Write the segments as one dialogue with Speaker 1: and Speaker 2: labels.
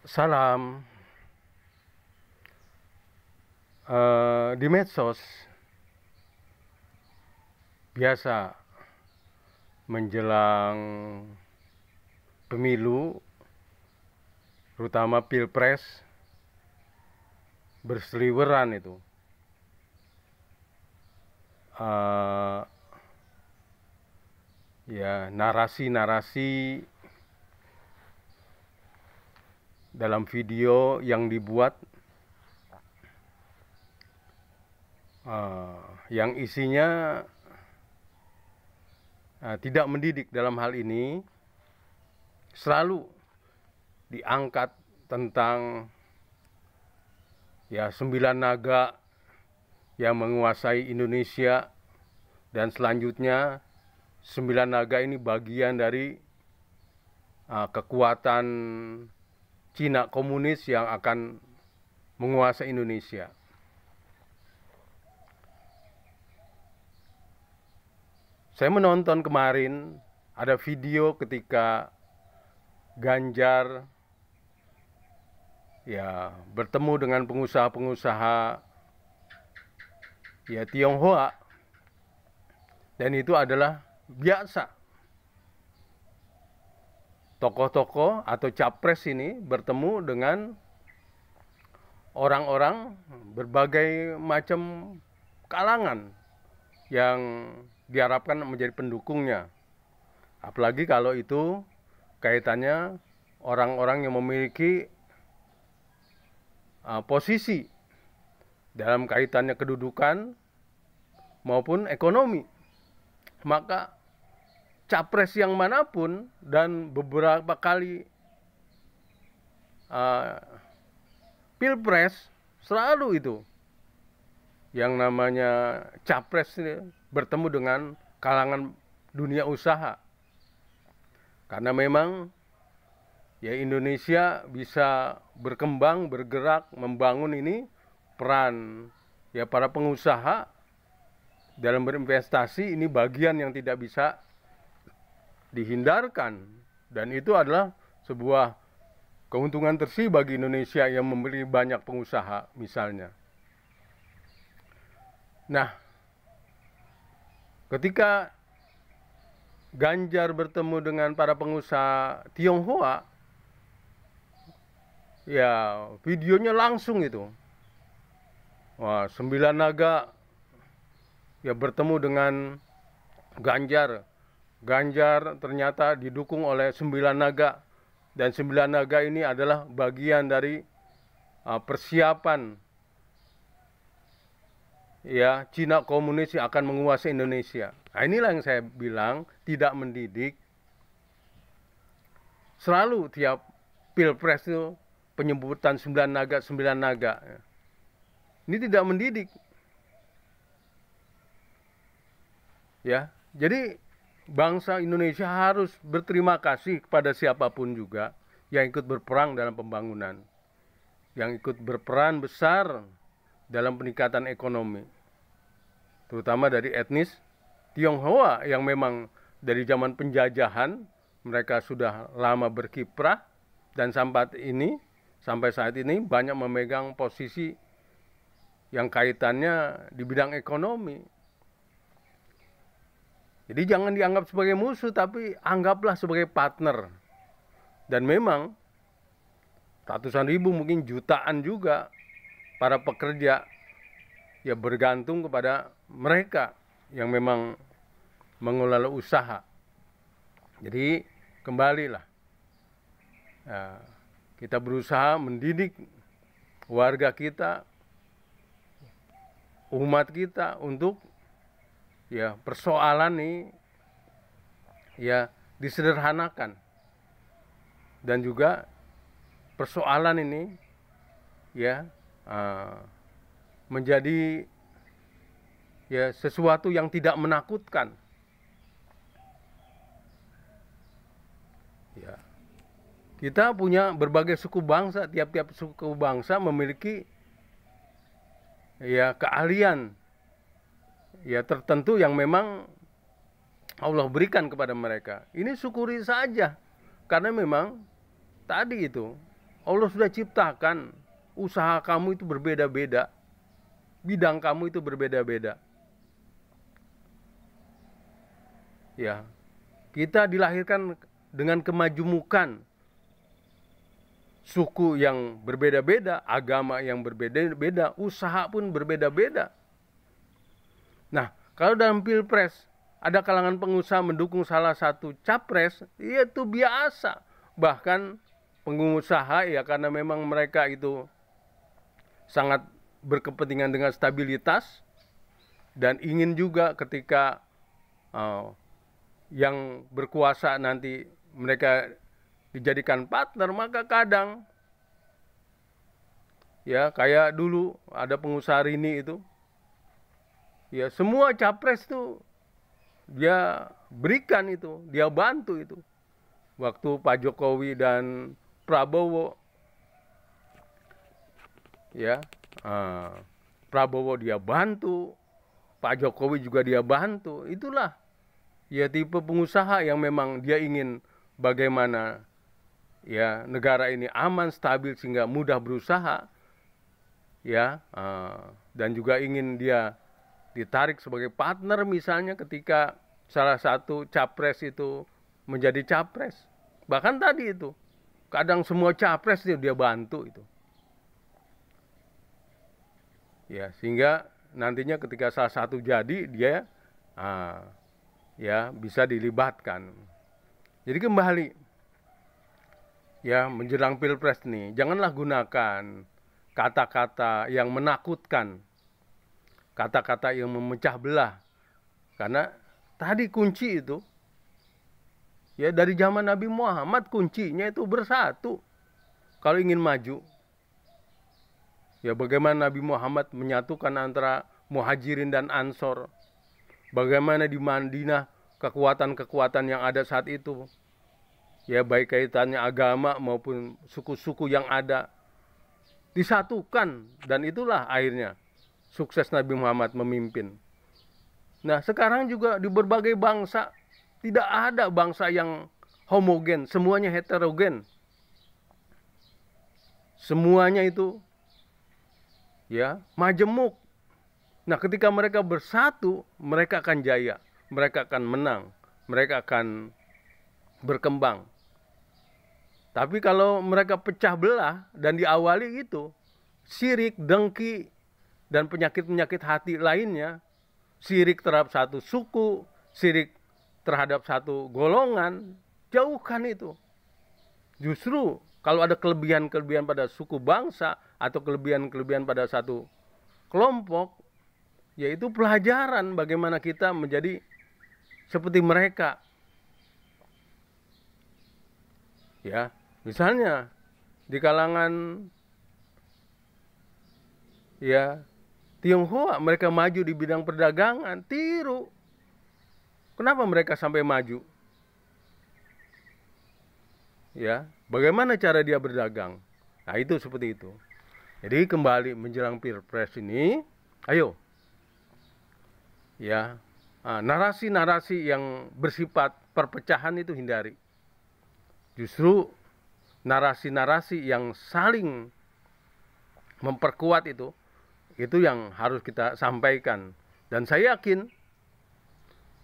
Speaker 1: Salam. Di medsos biasa menjelang pemilu, terutama pilpres, berseliweran itu ya narasi-narasi dalam video yang dibuat yang isinya tidak mendidik. Dalam hal ini selalu diangkat tentang 9 naga yang menguasai Indonesia, dan selanjutnya 9 naga ini bagian dari kekuatan Cina komunis yang akan menguasai Indonesia. Saya menonton kemarin ada video ketika Ganjar bertemu dengan pengusaha-pengusaha Tionghoa, dan itu adalah biasa. Tokoh-tokoh atau capres ini bertemu dengan orang-orang berbagai macam kalangan yang diharapkan menjadi pendukungnya. Apalagi kalau itu kaitannya orang-orang yang memiliki posisi dalam kaitannya kedudukan maupun ekonomi. Maka capres yang manapun, dan beberapa kali pilpres selalu itu yang namanya capres bertemu dengan kalangan dunia usaha. Karena memang Indonesia bisa berkembang, bergerak, membangun ini peran para pengusaha dalam berinvestasi. Ini bagian yang tidak bisa dihindarkan, dan itu adalah sebuah keuntungan tersendiri bagi Indonesia yang memiliki banyak pengusaha misalnya. Nah, ketika Ganjar bertemu dengan para pengusaha Tionghoa, videonya langsung itu. 9 naga bertemu dengan Ganjar. Ganjar ternyata didukung oleh 9 naga, dan 9 naga ini adalah bagian dari persiapan Cina komunis yang akan menguasai Indonesia. Nah, inilah yang saya bilang tidak mendidik. Selalu tiap pilpres itu penyebutan 9 naga, 9 naga. Ini tidak mendidik. Jadi bangsa Indonesia harus berterima kasih kepada siapapun juga yang ikut berperang dalam pembangunan, yang ikut berperan besar dalam peningkatan ekonomi, terutama dari etnis Tionghoa yang memang dari zaman penjajahan mereka sudah lama berkiprah, dan sampai saat ini banyak memegang posisi yang kaitannya di bidang ekonomi. Jadi jangan dianggap sebagai musuh, tapi anggaplah sebagai partner. Dan memang ratusan ribu, mungkin jutaan juga para pekerja bergantung kepada mereka yang memang mengelola usaha. Jadi kembalilah, kita berusaha mendidik warga kita, umat kita, untuk persoalan ini disederhanakan, dan juga persoalan ini menjadi sesuatu yang tidak menakutkan. Kita punya berbagai suku bangsa, tiap-tiap suku bangsa memiliki keahlian tertentu yang memang Allah berikan kepada mereka. Ini syukuri saja, karena memang tadi itu Allah sudah ciptakan usaha kamu itu berbeda-beda, bidang kamu itu berbeda-beda. Ya, kita dilahirkan dengan kemajumukan, suku yang berbeda-beda, agama yang berbeda-beda, usaha pun berbeda-beda. Nah, kalau dalam pilpres ada kalangan pengusaha mendukung salah satu capres, itu biasa. Bahkan pengusaha ya, karena memang mereka itu sangat berkepentingan dengan stabilitas dan ingin juga ketika yang berkuasa nanti mereka dijadikan partner, maka kadang ya kayak dulu ada pengusaha Rini itu, ya semua capres tuh dia berikan itu, dia bantu itu. Waktu Pak Jokowi dan Prabowo, ya Prabowo dia bantu, Pak Jokowi juga dia bantu. Itulah ya tipe pengusaha yang memang dia ingin bagaimana ya negara ini aman, stabil sehingga mudah berusaha, ya dan juga ingin dia ditarik sebagai partner misalnya ketika salah satu capres itu menjadi capres. Bahkan tadi itu kadang semua capres dia bantu itu, ya sehingga nantinya ketika salah satu jadi dia ya bisa dilibatkan. Jadi kembali ya menjelang pilpres nih, janganlah gunakan kata-kata yang menakutkan, kata-kata yang memecah belah. Karena tadi kunci itu ya dari zaman Nabi Muhammad, kuncinya itu bersatu kalau ingin maju. Ya bagaimana Nabi Muhammad menyatukan antara Muhajirin dan Ansor. Bagaimana di Madinah kekuatan-kekuatan yang ada saat itu, ya baik kaitannya agama maupun suku-suku yang ada, disatukan, dan itulah akhirnya sukses Nabi Muhammad memimpin. Nah sekarang juga di berbagai bangsa tidak ada bangsa yang homogen, semuanya heterogen. Semuanya itu ya majemuk. Nah ketika mereka bersatu, mereka akan jaya, mereka akan menang, mereka akan berkembang. Tapi kalau mereka pecah belah dan diawali itu syirik, dengki, dan penyakit-penyakit hati lainnya, syirik terhadap satu suku, syirik terhadap satu golongan, jauhkan itu. Justru kalau ada kelebihan-kelebihan pada suku bangsa atau kelebihan-kelebihan pada satu kelompok, yaitu pelajaran bagaimana kita menjadi seperti mereka. Ya, misalnya di kalangan ya Tionghoa, mereka maju di bidang perdagangan, tiru. Kenapa mereka sampai maju? Ya, bagaimana cara dia berdagang? Nah, itu seperti itu. Jadi kembali menjelang pilpres ini, ayo ya, narasi-narasi yang bersifat perpecahan itu hindari. Justru narasi-narasi yang saling memperkuat itu yang harus kita sampaikan. Dan saya yakin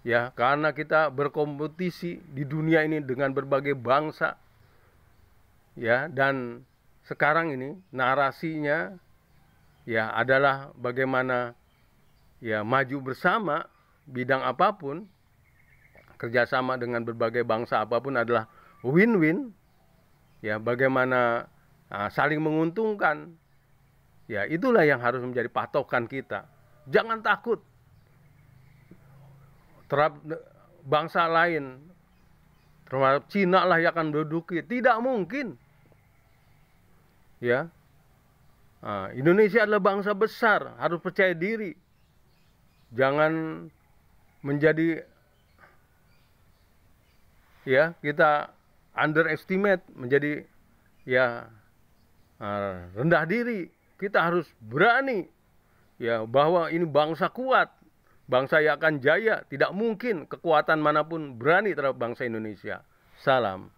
Speaker 1: ya, karena kita berkompetisi di dunia ini dengan berbagai bangsa ya, dan sekarang ini narasinya ya adalah bagaimana ya maju bersama bidang apapun, kerjasama dengan berbagai bangsa apapun adalah win-win. Ya bagaimana saling menguntungkan. Ya itulah yang harus menjadi patokan kita. Jangan takut terhadap bangsa lain, terhadap Cina lah yang akan menduduki. Tidak mungkin. Ya, Indonesia adalah bangsa besar, harus percaya diri. Jangan menjadi ya kita underestimate, menjadi ya rendah diri. Kita harus berani ya bahwa ini bangsa kuat, bangsa yang akan jaya. Tidak mungkin kekuatan manapun berani terhadap bangsa Indonesia. Salam.